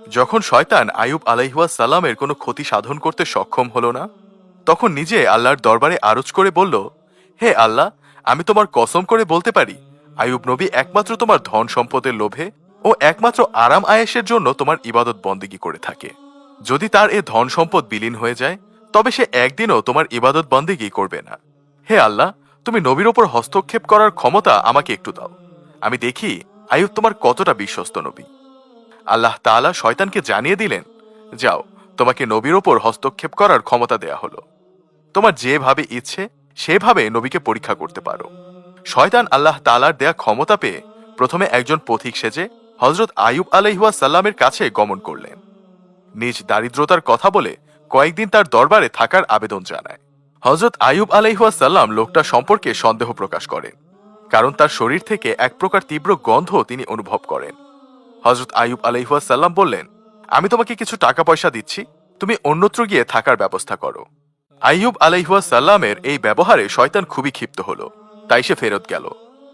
যখন শয়তান আইয়ুব আলাইহিসসালামের কোনো ক্ষতি সাধন করতে সক্ষম হল না, তখন নিজে আল্লাহর দরবারে আরজ করে বলল, হে আল্লাহ, আমি তোমার কসম করে বলতে পারি, আইয়ুব নবী একমাত্র তোমার ধন সম্পদের লোভে ও একমাত্র আরাম আয়েশের জন্য তোমার ইবাদত বন্দেগী করে থাকে। যদি তার এ ধন সম্পদ বিলীন হয়ে যায়, তবে সে একদিনও তোমার ইবাদত বন্দেগী করবে না। হে আল্লাহ, তুমি নবীর ওপর হস্তক্ষেপ করার ক্ষমতা আমাকে একটু দাও, আমি দেখি আইয়ুব তোমার কতটা বিশ্বস্ত নবী। আল্লাহ তাআলা শয়তানকে জানিয়ে দিলেন, যাও, তোমাকে নবীর ওপর হস্তক্ষেপ করার ক্ষমতা দেয়া হলো। তোমার যেভাবে ইচ্ছে সেভাবে নবীকে পরীক্ষা করতে পারো। শয়তান আল্লাহ তাআলার দেয়া ক্ষমতা পেয়ে প্রথমে একজন পথিক সেজে হযরত আইয়ুব আলাইহিসসালামের কাছে গমন করলেন। নিজ দারিদ্রতার কথা বলে কয়েকদিন তার দরবারে থাকার আবেদন জানায়। হযরত আইয়ুব আলাইহিসসালাম লোকটা সম্পর্কে সন্দেহ প্রকাশ করেন, কারণ তার শরীর থেকে এক প্রকার তীব্র গন্ধ তিনি অনুভব করেন। হযরত আইয়ুব আলাইহিসসালাম বললেন, আমি তোমাকে কিছু টাকা পয়সা দিচ্ছি, তুমি অন্যত্র গিয়ে থাকার ব্যবস্থা করো। আইয়ুব আলাইহিসসালামের এই ব্যবহারে শয়তান খুবই ক্ষিপ্ত হল, তাই সে ফেরত গেল।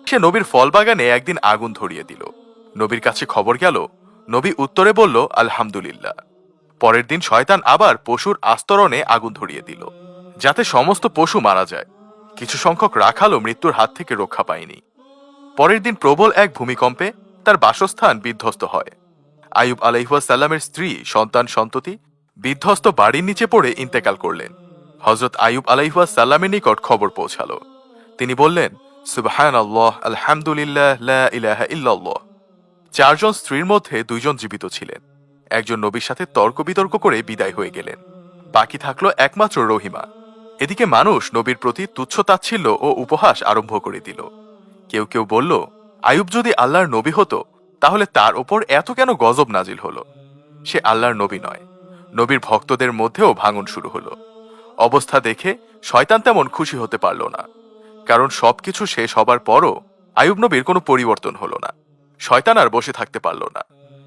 সে নবীর ফল বাগানে একদিন আগুন ধরিয়ে দিল। নবীর কাছে খবর গেল, নবী উত্তরে বলল, আলহামদুলিল্লাহ। পরের দিন শয়তান আবার পশুর আস্তরণে আগুন ধরিয়ে দিল, যাতে সমস্ত পশু মারা যায়। কিছু সংখ্যক রাখালও মৃত্যুর হাত থেকে রক্ষা পায়নি। পরের দিন প্রবল এক ভূমিকম্পে তার বাসস্থান বিধ্বস্ত হয়। আইয়ুব আলাইহিসসালামের স্ত্রী, সন্তান সন্ততি বিধ্বস্ত বাড়ির নিচে পড়ে ইন্তেকাল করলেন। হযরত আইয়ুব আলাইহিসসালামের নিকট খবর পৌঁছালো। তিনি বললেন, সুবহানাল্লাহ, আলহামদুলিল্লাহ, লা ইলাহা ইল্লাল্লাহ। চারজন স্ত্রীর মধ্যে দুইজন জীবিত ছিলেন। একজন নবীর সাথে তর্ক বিতর্ক করে বিদায় হয়ে গেলেন। বাকি থাকলো একমাত্র রহিমা। এদিকে মানুষ নবীর প্রতি তুচ্ছ তাচ্ছিল্য ও উপহাস আরম্ভ করে দিল। কেউ কেউ বলল, আইয়ুব যদি আল্লাহর নবী হতো, তাহলে তার ওপর এত কেন গজব নাজিল হলো? সে আল্লাহর নবী নয়। নবীর ভক্তদের মধ্যেও ভাঙন শুরু হলো। অবস্থা দেখে শয়তান তেমন খুশি হতে পারল না, কারণ সবকিছু শেষ হবার পরও আইয়ুব নবীর কোনো পরিবর্তন হলো না। শয়তান আর বসে থাকতে পারল না।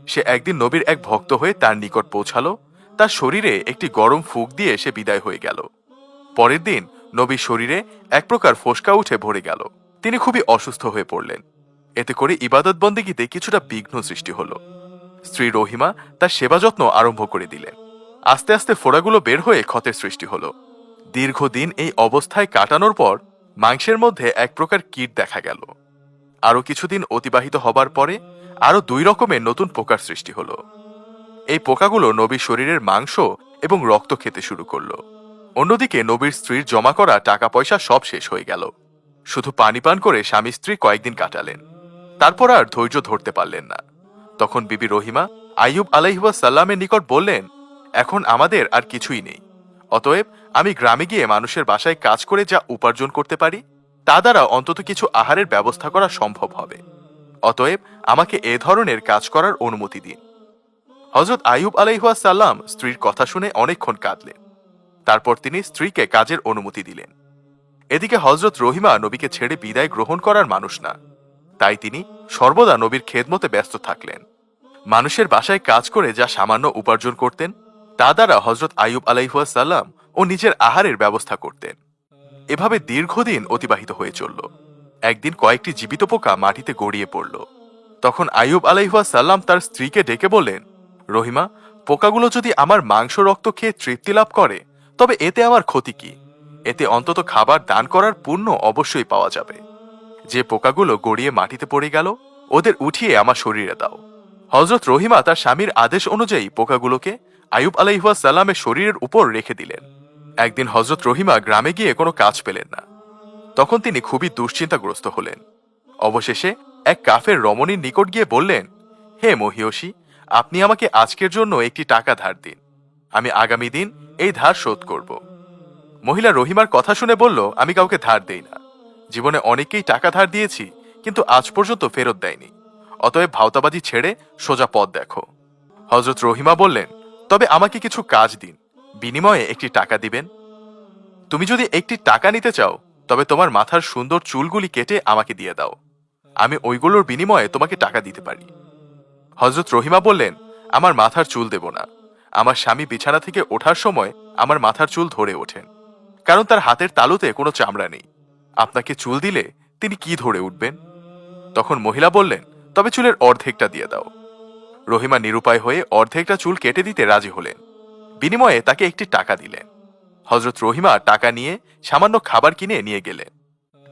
সে একদিন নবীর এক ভক্ত হয়ে তার নিকট পৌঁছালো। তার শরীরে একটি গরম ফুঁক দিয়ে সে বিদায় হয়ে গেল। পরের দিন নবীর শরীরে এক প্রকার ফোসকা উঠে ভরে গেল। তিনি খুবই অসুস্থ হয়ে পড়লেন। এতে করে ইবাদত বন্দেগীতে কিছুটা বিঘ্ন সৃষ্টি হলো। স্ত্রী রহিমা তার সেবা যত্ন আরম্ভ করে দিলেন। আস্তে আস্তে ফোড়াগুলো বের হয়ে ক্ষতের সৃষ্টি হলো। দীর্ঘদিন এই অবস্থায় কাটানোর পর মাংসের মধ্যে এক প্রকার কীট দেখা গেল। আরো কিছুদিন অতিবাহিত হবার পরে আরো 2 রকমের নতুন পোকার সৃষ্টি হলো। এই পোকাগুলো নবীর শরীরের মাংস এবং রক্ত খেতে শুরু করলো। অন্যদিকে নবীর স্ত্রীর জমা করা টাকা পয়সা সব শেষ হয়ে গেল। শুধু পানি পান করে স্বামী স্ত্রী কয়েকদিন কাটালেন। তারপর আর ধৈর্য ধরতে পারলেন না। তখন বিবি রহিমা আইয়ুব আলাইহিসসালামের নিকট বললেন, এখন আমাদের আর কিছুই নেই। অতএব আমি গ্রামে গিয়ে মানুষের বাসায় কাজ করে যা উপার্জন করতে পারি, তা দ্বারা অন্তত কিছু আহারের ব্যবস্থা করা সম্ভব হবে। অতএব আমাকে এ ধরনের কাজ করার অনুমতি দিন। হযরত আইয়ুব আলাইহিসসালাম স্ত্রীর কথা শুনে অনেকক্ষণ কাঁদলেন। তারপর তিনি স্ত্রীকে কাজের অনুমতি দিলেন। এদিকে হযরত রহিমা নবীকে ছেড়ে বিদায় গ্রহণ করার মানুষ না, তাই তিনি সর্বদা নবীর খেদমতে ব্যস্ত থাকলেন। মানুষের বাসায় কাজ করে যা সামান্য উপার্জন করতেন, তা দ্বারা হযরত আইয়ুব আলাইহিসসালাম ও নিজের আহারের ব্যবস্থা করতেন। এভাবে দীর্ঘদিন অতিবাহিত হয়ে চলল। একদিন কয়েকটি জীবিত পোকা মাটিতে গড়িয়ে পড়ল। তখন আইয়ুব আলাইহিসসালাম তার স্ত্রীকে ডেকে বললেন, রহিমা, পোকাগুলো যদি আমার মাংস রক্ত খেয়ে তৃপ্তি লাভ করে, তবে এতে আমার ক্ষতি কি? এতে অন্তত খাবার দান করার পুণ্য অবশ্যই পাওয়া যাবে। যে পোকাগুলো গড়িয়ে মাটিতে পড়ে গেল, ওদের উঠিয়ে আমার শরীরে দাও। হযরত রহিমা তার স্বামীর আদেশ অনুযায়ী পোকাগুলোকে আইয়ুব আলাইহিসসালামের শরীরের উপর রেখে দিলেন। একদিন হযরত রহিমা গ্রামে গিয়ে কোনো কাজ পেলেন না। তখন তিনি খুবই দুশ্চিন্তাগ্রস্ত হলেন। অবশেষে এক কাফের রমণীর নিকট গিয়ে বললেন, হে মহিয়সী, আপনি আমাকে আজকের জন্য একটি টাকা ধার দিন। আমি আগামী দিন এই ধার শোধ করব। মহিলা রহিমার কথা শুনে বলল, আমি কাউকে ধার দেই না। জীবনে অনেককেই টাকা ধার দিয়েছি, কিন্তু আজ পর্যন্ত ফেরত দেয়নি। অতএব ভাওতাবাজি ছেড়ে সোজা পথ দেখো। হযরত রহিমা বললেন, তবে আমাকে কিছু কাজ দিন, বিনিময়ে একটি টাকা দিবেন। তুমি যদি একটি টাকা নিতে চাও, তবে তোমার মাথার সুন্দর চুলগুলি কেটে আমাকে দিয়ে দাও, আমি ওইগুলোর বিনিময়ে তোমাকে টাকা দিতে পারি। হযরত রহিমা বললেন, আমার মাথার চুল দেব না। আমার স্বামী বিছানা থেকে ওঠার সময় আমার মাথার চুল ধরে ওঠেন, কারণ তার হাতের তালুতে কোনো চামড়া নেই। আপনাকে চুল দিলে তিনি কি ধরে উঠবেন? তখন মহিলা বললেন, তবে চুলের অর্ধেকটা দিয়ে দাও। রহিমা নিরুপায় হয়ে অর্ধেকটা চুল কেটে দিতে রাজি হলেন। বিনিময়ে তাকে একটি টাকা দিলেন। হযরত রহিমা টাকা নিয়ে সামান্য খাবার কিনে নিয়ে গেলেন।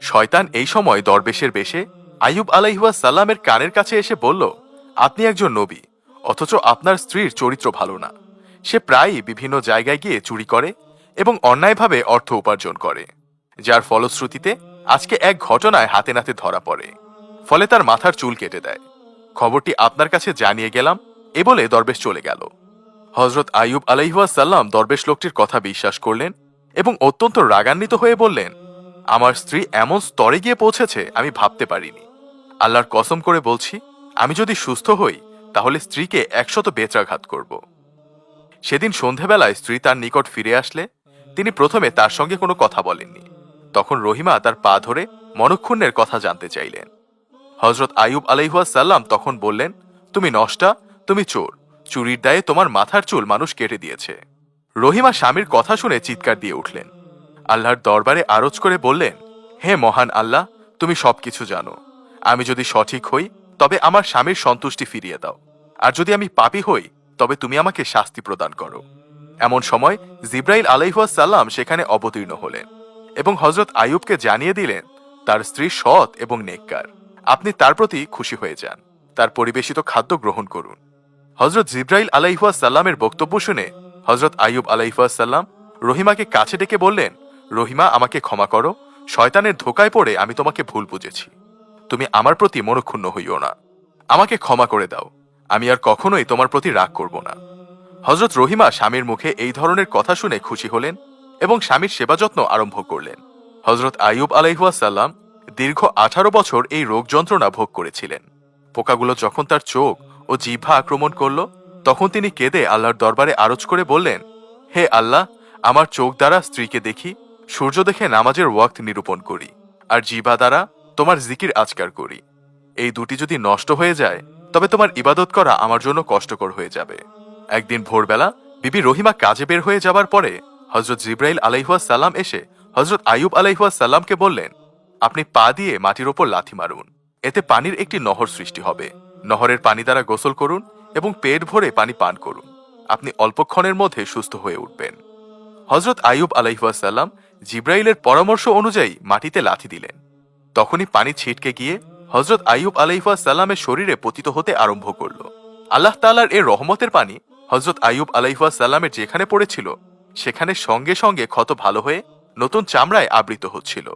শয়তান এই সময় দরবেশের বেশে আইয়ুব আলাইহিস সালামের কানের কাছে এসে বলল, আপনি একজন নবী, অথচ আপনার স্ত্রীর চরিত্র ভালো না। সে প্রায়ই বিভিন্ন জায়গায় গিয়ে চুরি করে এবং অন্যায়ভাবে অর্থ উপার্জন করে, যার ফলশ্রুতিতে আজকে এক ঘটনায় হাতে নাতে ধরা পড়ে। ফলে তার মাথার চুল কেটে দেয়। খবরটি আপনার কাছে জানিয়ে গেলাম, এ বলে দরবেশ চলে গেল। হযরত আইয়ুব আলাইহিস সালাম দরবেশ লোকটির কথা বিশ্বাস করলেন এবং অত্যন্ত রাগান্বিত হয়ে বললেন, আমার স্ত্রী এমন স্তরে গিয়ে পৌঁছেছে আমি ভাবতে পারিনি। আল্লাহর কসম করে বলছি, আমি যদি সুস্থ হই তাহলে স্ত্রীকে 100 বেত্রাঘাত করব। সেদিন সন্ধেবেলায় স্ত্রী তার নিকট ফিরে আসলে তিনি প্রথমে তার সঙ্গে কোনো কথা বলেননি। তখন রহিমা তার পা ধরে মনক্ষুণ্ণের কথা জানতে চাইলেন। হযরত আইয়ুব আলাইহিস সালাম তখন বললেন, তুমি নষ্টা, তুমি চোর, চুরির দায়ে তোমার মাথার চুল মানুষ কেটে দিয়েছে। রহিমা স্বামীর কথা শুনে চিৎকার দিয়ে উঠলেন। আল্লাহর দরবারে আরজ করে বললেন, হে মহান আল্লাহ, তুমি সবকিছু জানো। আমি যদি সঠিক হই তবে আমার স্বামীর সন্তুষ্টি ফিরিয়ে দাও, আর যদি আমি পাপী হই তবে তুমি আমাকে শাস্তি প্রদান করো। এমন সময় জিব্রাইল আলাইহিস সালাম সেখানে অবতীর্ণ হলেন এবং হযরত আইয়ুবকে জানিয়ে দিলেন তার স্ত্রী সৎ এবং নেককার। আপনি তার প্রতি খুশি হয়ে যান, তার পরিবেশিত খাদ্য গ্রহণ করুন। হযরত জিব্রাইল আলাইহিস সালামের বক্তব্য শুনে হযরত আইয়ুব আলাইহিস সালাম রহিমাকে কাছে ডেকে বললেন, রহিমা, আমাকে ক্ষমা করো, শয়তানের ধোকায় পড়ে আমি তোমাকে ভুল বুঝেছি। তুমি আমার প্রতি মনক্ষুণ্ণ হইও না, আমাকে ক্ষমা করে দাও, আমি আর কখনোই তোমার প্রতি রাগ করব না। হযরত রহিমা স্বামীর মুখে এই ধরনের কথা শুনে খুশি হলেন এবং স্বামীর সেবা যত্ন আরম্ভ করলেন। হযরত আইয়ুব আলাইহিস সালাম দীর্ঘ 18 বছর এই রোগ যন্ত্রণা ভোগ করেছিলেন। পোকাগুলো যখন তার চোখ ও জিহ্বা আক্রমণ করল তখন তিনি কেঁদে আল্লাহর দরবারে আরজ করে বললেন, হে আল্লাহ, আমার চোখ দ্বারা স্ত্রীকে দেখি, সূর্য দেখে নামাজের ওয়াক্ত নিরূপণ করি, আর জিহ্বা দ্বারা তোমার জিকির আজকার করি। এই দুটি যদি নষ্ট হয়ে যায় তবে তোমার ইবাদত করা আমার জন্য কষ্টকর হয়ে যাবে। একদিন ভোরবেলা বিবি রহিমা কাজে বের হয়ে যাবার পরে হযরত জিব্রাইল আলাইহিস সালাম এসে হযরত আইয়ুব আলাইহিস সালামকে বললেন, আপনি পা দিয়ে মাটির ওপর লাথি মারুন, এতে পানির একটি নহর সৃষ্টি হবে। নহরের পানি দ্বারা গোসল করুন এবং পেট ভরে পানি পান করুন, আপনি অল্পক্ষণের মধ্যে সুস্থ হয়ে উঠবেন। হযরত আইয়ুব আলাইহিস সালাম জিব্রাইলের পরামর্শ অনুযায়ী মাটিতে লাথি দিলেন। তখনই পানি ছিটকে গিয়ে হযরত আইয়ুব আলাইহিস সালামের শরীরে পতিত হতে আরম্ভ করল। আল্লাহ তাআলার এই রহমতের পানি হযরত আইয়ুব আলাইহিস সালামের যেখানে পড়েছিল সেখানে সঙ্গে সঙ্গে ক্ষত ভালো হয়ে নতুন চামড়ায় আবৃত হচ্ছিল।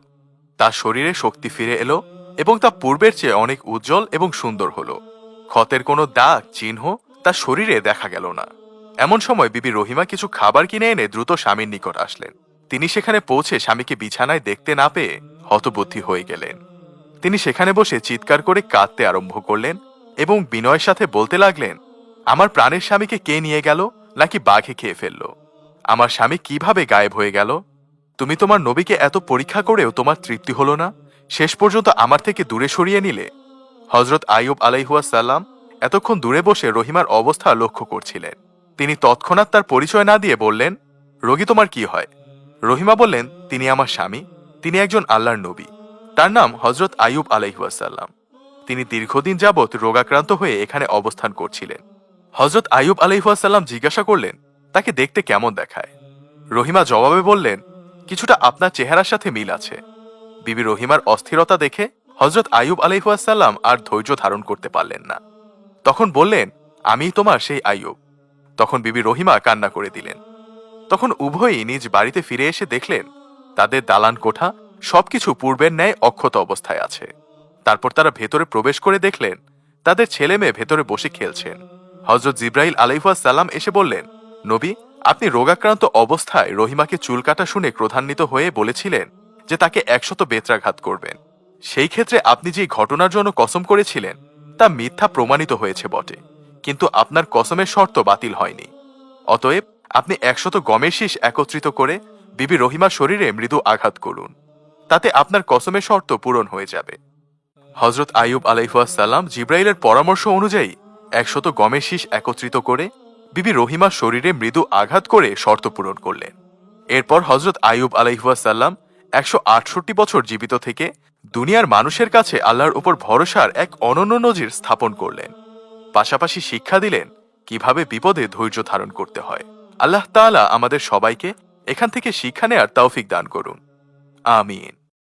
তার শরীরে শক্তি ফিরে এলো এবং তা পূর্বের চেয়ে অনেক উজ্জ্বল এবং সুন্দর হল। ক্ষতের কোনো দাগ চিহ্ন তার শরীরে দেখা গেল না। এমন সময় বিবি রহিমা কিছু খাবার কিনে এনে দ্রুত স্বামীর নিকট আসলেন। তিনি সেখানে পৌঁছে স্বামীকে বিছানায় দেখতে না পেয়ে হতবুদ্ধি হয়ে গেলেন। তিনি সেখানে বসে চিৎকার করে কাঁদতে আরম্ভ করলেন এবং বিনয়ের সাথে বলতে লাগলেন, আমার প্রাণের স্বামীকে কে নিয়ে গেল, নাকি বাঘে খেয়ে ফেলল? আমার স্বামী কিভাবে গায়েব হয়ে গেল? তুমি তোমার নবীকে এত পরীক্ষা করেও তোমার তৃপ্তি হলো না, শেষ পর্যন্ত আমার থেকে দূরে সরিয়ে নিলে। হযরত আইয়ুব আলাইহিস সালাম এতক্ষণ দূরে বসে রহিমার অবস্থা লক্ষ্য করছিলেন। তিনি তৎক্ষণাৎ তার পরিচয় না দিয়ে বললেন, রোগী তোমার কি হয়? রহিমা বললেন, তিনি আমার স্বামী, তিনি একজন আল্লাহর নবী, তার নাম হযরত আইয়ুব আলাইহিস সালাম। তিনি দীর্ঘদিন যাবৎ রোগাক্রান্ত হয়ে এখানে অবস্থান করছিলেন। হযরত আইয়ুব আলাইহিস সালাম জিজ্ঞাসা করলেন, তাকে দেখতে কেমন দেখায়? রহিমা জবাবে বললেন, কিছুটা আপনার চেহারার সাথে মিল আছে। বিবি রহিমার অস্থিরতা দেখে হযরত আইয়ুব আলাইহিস সালাম আর ধৈর্য ধারণ করতে পারলেন না। তখন বললেন, আমিই তোমার সেই আইয়ুব। তখন বিবি রহিমা কান্না করে দিলেন। তখন উভয়ই নিজ বাড়িতে ফিরে এসে দেখলেন তাদের দালান কোঠা সবকিছু পূর্বের ন্যায় অক্ষত অবস্থায় আছে। তারপর তারা ভেতরে প্রবেশ করে দেখলেন তাদের ছেলে মেয়ে ভেতরে বসে খেলছেন। হযরত জিব্রাইল আলাইহিস সালাম এসে বললেন, নবী, আপনি রোগাক্রান্ত অবস্থায় রহিমাকে চুল কাটা শুনে ক্রোধান্বিত হয়ে বলেছিলেন যে তাকে 100 বেত্রাঘাত করবেন। সেই ক্ষেত্রে আপনি যে ঘটনার জন্য কসম করেছিলেন তা মিথ্যা প্রমাণিত হয়েছে বটে, কিন্তু আপনার কসমের শর্ত বাতিল হয়নি। অতএব আপনি 100 গমের শীষ একত্রিত করে বিবি রহিমার শরীরে মৃদু আঘাত করুন, তাতে আপনার কসমের শর্ত পূরণ হয়ে যাবে। হযরত আইয়ুব আলাইহিস সালাম জিব্রাইলের পরামর্শ অনুযায়ী 100 গমের শীষ একত্রিত করে বিবি রহিমার শরীরে মৃদু আঘাত করে শর্ত পূরণ করলেন। এরপর হযরত আইয়ুব আলাইহিস সালাম 168 বছর জীবিত থেকে দুনিয়ার মানুষের কাছে আল্লাহর উপর ভরসার এক অনন্য নজির স্থাপন করলেন। পাশাপাশি শিক্ষা দিলেন কিভাবে বিপদে ধৈর্য ধারণ করতে হয়। আল্লাহ তাআলা আমাদের সবাইকে এখান থেকে শিক্ষা নেয়ার তৌফিক দান করুন। আমিন।